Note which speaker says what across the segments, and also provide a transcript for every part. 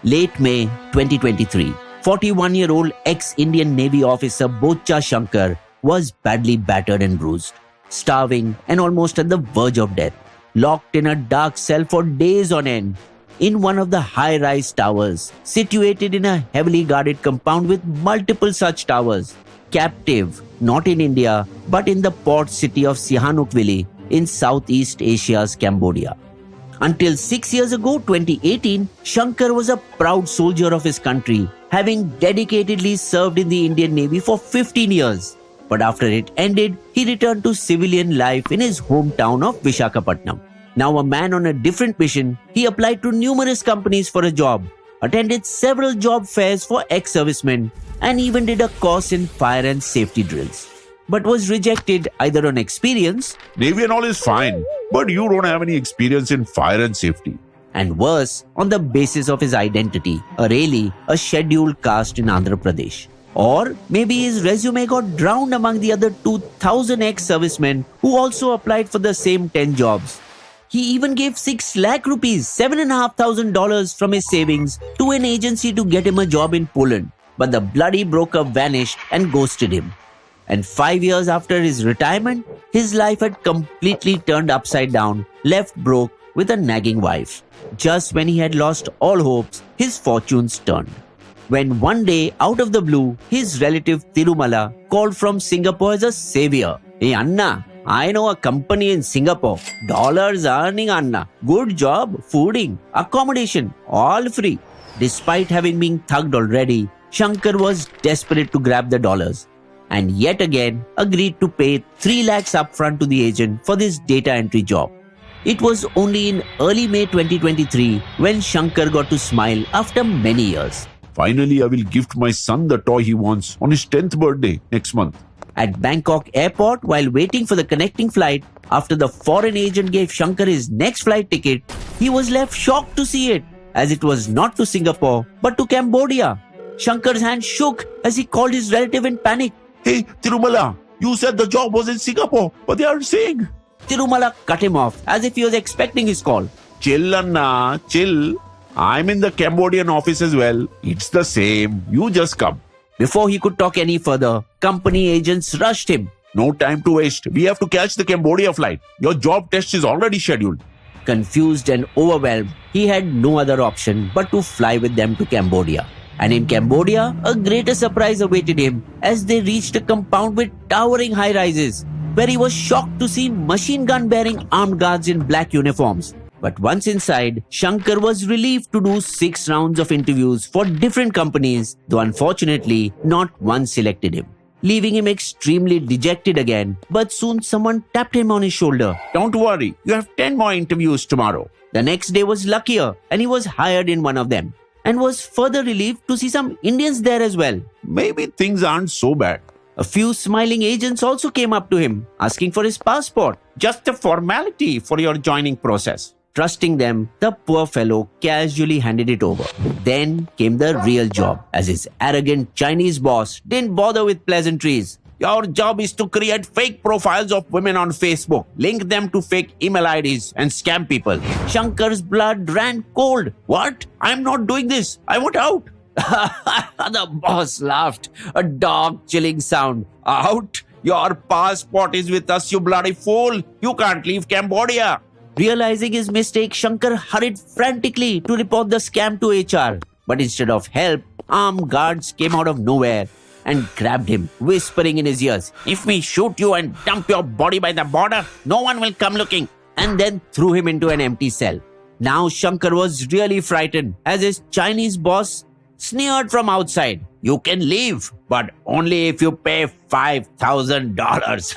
Speaker 1: Late May 2023, 41-year-old ex-Indian Navy officer Bocha Shankar was badly battered and bruised, starving and almost at the verge of death, locked in a dark cell for days on end in one of the high-rise towers situated in a heavily guarded compound with multiple such towers, captive not in India but in the port city of Sihanoukville in Southeast Asia's Cambodia. Until 6 years ago, 2018, Shankar was a proud soldier of his country, having dedicatedly served in the Indian Navy for 15 years. But after it ended, he returned to civilian life in his hometown of Visakhapatnam. Now a man on a different mission, he applied to numerous companies for a job, attended several job fairs for ex-servicemen, and even did a course in fire and safety drills, but was rejected either on experience,
Speaker 2: Navy and all is fine, but you don't have any experience in fire and safety.
Speaker 1: and worse, on the basis of his identity, a Raili, a scheduled caste in Andhra Pradesh. Or maybe his resume got drowned among the other 2,000 ex-servicemen who also applied for the same 10 jobs. He even gave 6 lakh rupees, $7,500 from his savings to an agency to get him a job in Poland. But the bloody broker vanished and ghosted him. And 5 years after his retirement, his life had completely turned upside down, left broke with a nagging wife. Just when he had lost all hopes, his fortunes turned. When one day, out of the blue, his relative Tirumala called from Singapore as a savior. Hey Anna, I know a company in Singapore. Dollars earning Anna. Good job, fooding, accommodation, all free. Despite having been thugged already, Shankar was desperate to grab the dollars, and yet again agreed to pay 3 lakhs upfront to the agent for this data entry job. It was only in early May 2023 when Shankar got to smile after many years.
Speaker 2: Finally, I will gift my son the toy he wants on his 10th birthday next month.
Speaker 1: At Bangkok airport, while waiting for the connecting flight, after the foreign agent gave Shankar his next flight ticket, he was left shocked to see it, as it was not to Singapore but to Cambodia. Shankar's hand shook as he called his relative in panic.
Speaker 2: Hey, Tirumala, you said the job was in Singapore, but they aren't saying.
Speaker 1: Tirumala cut him off as if he was expecting his call.
Speaker 2: Chill, Anna, chill. I'm in the Cambodian office as well. It's the same. You just come.
Speaker 1: Before he could talk any further, company agents rushed him.
Speaker 2: No time to waste. We have to catch the Cambodia flight. Your job test is already scheduled.
Speaker 1: Confused and overwhelmed, he had no other option but to fly with them to Cambodia. And in Cambodia, a greater surprise awaited him as they reached a compound with towering high-rises, where he was shocked to see machine gun-bearing armed guards in black uniforms. But once inside, Shankar was relieved to do 6 rounds of interviews for different companies, though unfortunately, not one selected him, leaving him extremely dejected again. But soon someone tapped him on his shoulder.
Speaker 2: Don't worry. You have 10 more interviews tomorrow.
Speaker 1: The next day was luckier and he was hired in one of them, and was further relieved to see some Indians there as well.
Speaker 2: Maybe things aren't so bad.
Speaker 1: A few smiling agents also came up to him, asking for his passport.
Speaker 2: Just a formality for your joining process.
Speaker 1: Trusting them, the poor fellow casually handed it over. Then came the real job, as his arrogant Chinese boss didn't bother with pleasantries. Your job is to create fake profiles of women on Facebook, link them to fake email IDs, and scam people. Shankar's blood ran cold. What? I'm not doing this. I want out. The boss laughed, a dog chilling sound. Out? Your passport is with us, you bloody fool. You can't leave Cambodia. Realizing his mistake, Shankar hurried frantically to report the scam to HR. But instead of help, armed guards came out of nowhere and grabbed him, whispering in his ears, "If we shoot you and dump your body by the border, no one will come looking," and then threw him into an empty cell. Now Shankar was really frightened as his Chinese boss sneered from outside. "You can leave, but only if you pay $5,000.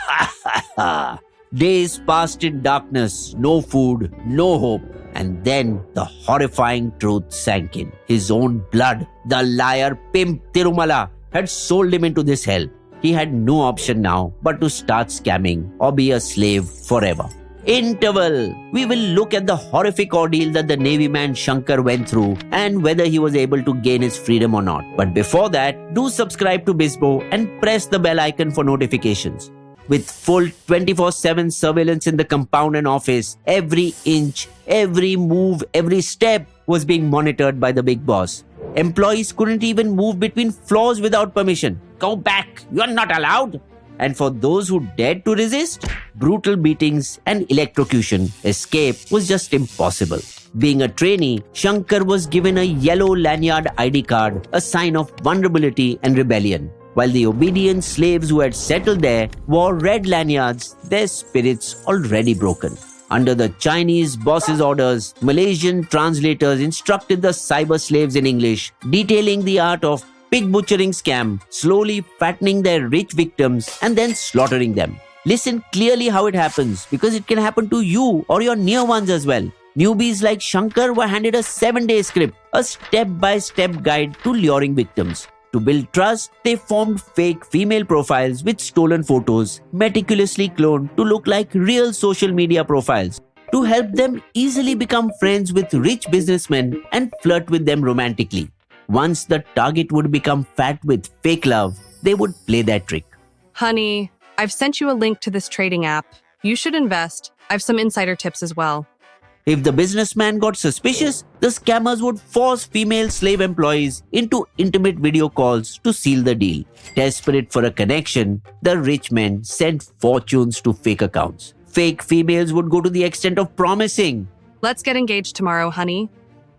Speaker 1: Days passed in darkness, no food, no hope. And then the horrifying truth sank in. His own blood, the liar pimp Tirumala, had sold him into this hell. He had no option now but to start scamming or be a slave forever. Interval. We will look at the horrific ordeal that the Navy man Shankar went through and whether he was able to gain his freedom or not. But before that, do subscribe to Bizbo and press the bell icon for notifications. With full 24/7 surveillance in the compound and office, every inch, every move, every step, was being monitored by the big boss. Employees couldn't even move between floors without permission. Go back, you're not allowed. And for those who dared to resist, brutal beatings and electrocution, escape was just impossible. Being a trainee, Shankar was given a yellow lanyard ID card, a sign of vulnerability and rebellion. While the obedient slaves who had settled there wore red lanyards, their spirits already broken. Under the Chinese boss's orders, Malaysian translators instructed the cyber slaves in English, detailing the art of pig butchering scam, slowly fattening their rich victims and then slaughtering them. Listen clearly how it happens, because it can happen to you or your near ones as well. Newbies like Shankar were handed a 7-day script, a step-by-step guide to luring victims. To build trust, they formed fake female profiles with stolen photos, meticulously cloned to look like real social media profiles, to help them easily become friends with rich businessmen and flirt with them romantically. Once the target would become fat with fake love, they would play that trick.
Speaker 3: Honey, I've sent you a link to this trading app. You should invest. I've some insider tips as well.
Speaker 1: If the businessman got suspicious, the scammers would force female slave employees into intimate video calls to seal the deal. Desperate for a connection, the rich men sent fortunes to fake accounts. Fake females would go to the extent of promising.
Speaker 3: Let's get engaged tomorrow, honey.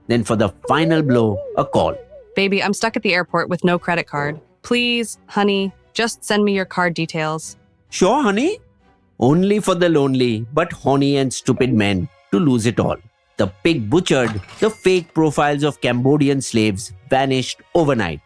Speaker 1: Then for the final blow, a call.
Speaker 3: Baby, I'm stuck at the airport with no credit card. Please, honey, just send me your card details.
Speaker 1: Sure, honey. Only for the lonely, but horny and stupid men to lose it all. The pig butchered, the fake profiles of Cambodian slaves vanished overnight.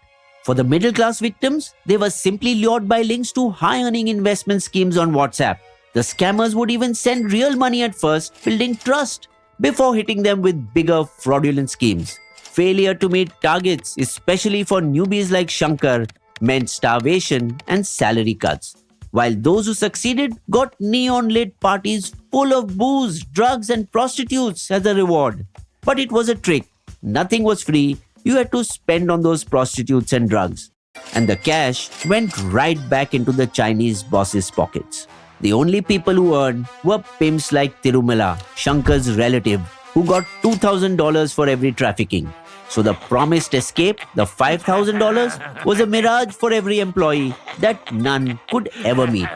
Speaker 1: For the middle class victims, they were simply lured by links to high earning investment schemes on WhatsApp. The scammers would even send real money at first, building trust, before hitting them with bigger fraudulent schemes. Failure to meet targets, especially for newbies like Shankar, meant starvation and salary cuts. While those who succeeded got neon-lit parties full of booze, drugs and prostitutes as a reward. But it was a trick. Nothing was free. You had to spend on those prostitutes and drugs. And the cash went right back into the Chinese boss's pockets. The only people who earned were pimps like Tirumala, Shankar's relative, who got $2,000 for every trafficking. So the promised escape, the $5,000, was a mirage for every employee that none could ever meet.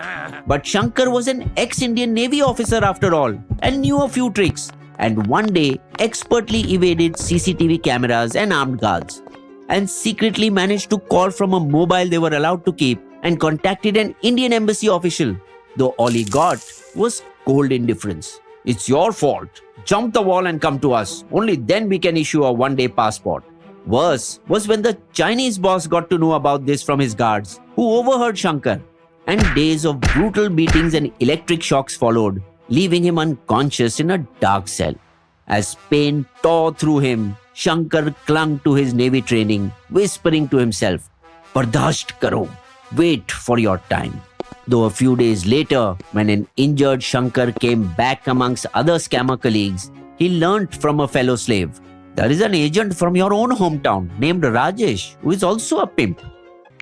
Speaker 1: But Shankar was an ex-Indian Navy officer after all, and knew a few tricks, and one day expertly evaded CCTV cameras and armed guards, and secretly managed to call from a mobile they were allowed to keep and contacted an Indian embassy official, though all he got was cold indifference. It's your fault. Jump the wall and come to us. Only then we can issue a one-day passport. Worse was when the Chinese boss got to know about this from his guards, who overheard Shankar. And days of brutal beatings and electric shocks followed, leaving him unconscious in a dark cell. As pain tore through him, Shankar clung to his Navy training, whispering to himself, "Bardasht karo. Wait for your time." Though a few days later, when an injured Shankar came back amongst other scammer colleagues, he learnt from a fellow slave. There is an agent from your own hometown named Rajesh, who is also a pimp.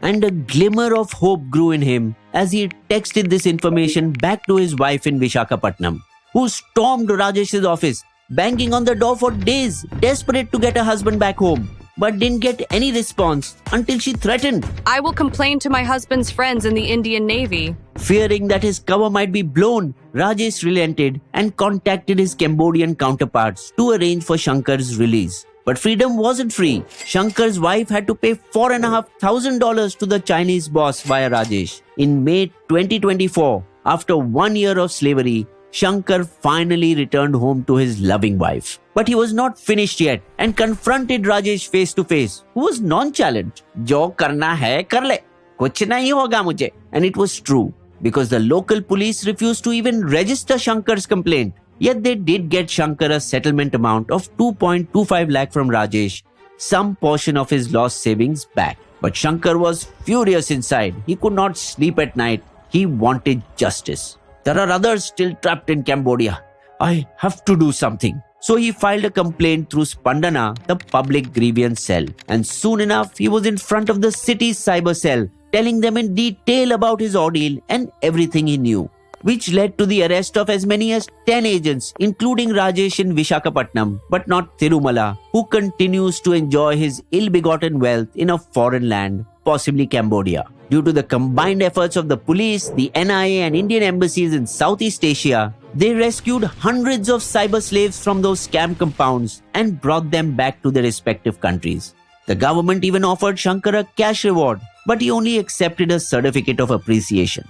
Speaker 1: And a glimmer of hope grew in him as he texted this information back to his wife in Vishakhapatnam, who stormed Rajesh's office, banging on the door for days, desperate to get her husband back home, but didn't get any response until she threatened.
Speaker 3: I will complain to my husband's friends in the Indian Navy.
Speaker 1: Fearing that his cover might be blown, Rajesh relented and contacted his Cambodian counterparts to arrange for Shankar's release. But freedom wasn't free. Shankar's wife had to pay $4,500 to the Chinese boss via Rajesh. In May 2024, after 1 year of slavery, Shankar finally returned home to his loving wife. But he was not finished yet and confronted Rajesh face to face, who was nonchalant. "Jo karna hai, kar le. Kuch nahi hoga mujhe." And it was true, because the local police refused to even register Shankar's complaint. Yet they did get Shankar a settlement amount of 2.25 lakh from Rajesh, some portion of his lost savings back. But Shankar was furious inside. He could not sleep at night. He wanted justice. There are others still trapped in Cambodia. I have to do something. So he filed a complaint through Spandana, the public grievance cell. And soon enough, he was in front of the city's cyber cell, telling them in detail about his ordeal and everything he knew. which led to the arrest of as many as 10 agents, including Rajesh in Vishakhapatnam, but not Tirumala, who continues to enjoy his ill-begotten wealth in a foreign land, possibly Cambodia. Due to the combined efforts of the police, the NIA and Indian embassies in Southeast Asia, they rescued hundreds of cyber slaves from those scam compounds and brought them back to their respective countries. The government even offered Shankar a cash reward, but he only accepted a certificate of appreciation.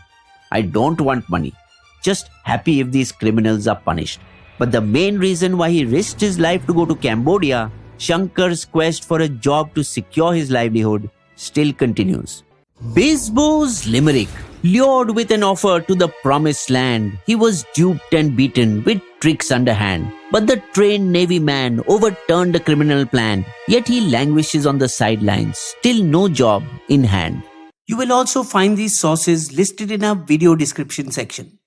Speaker 1: I don't want money, just happy if these criminals are punished. But the main reason why he risked his life to go to Cambodia, Shankar's quest for a job to secure his livelihood, still continues. Bizbo's limerick. Lured with an offer to the promised land, he was duped and beaten with tricks underhand. But the trained Navy man overturned the criminal plan, yet he languishes on the sidelines, still no job in hand. You will also find these sources listed in our video description section.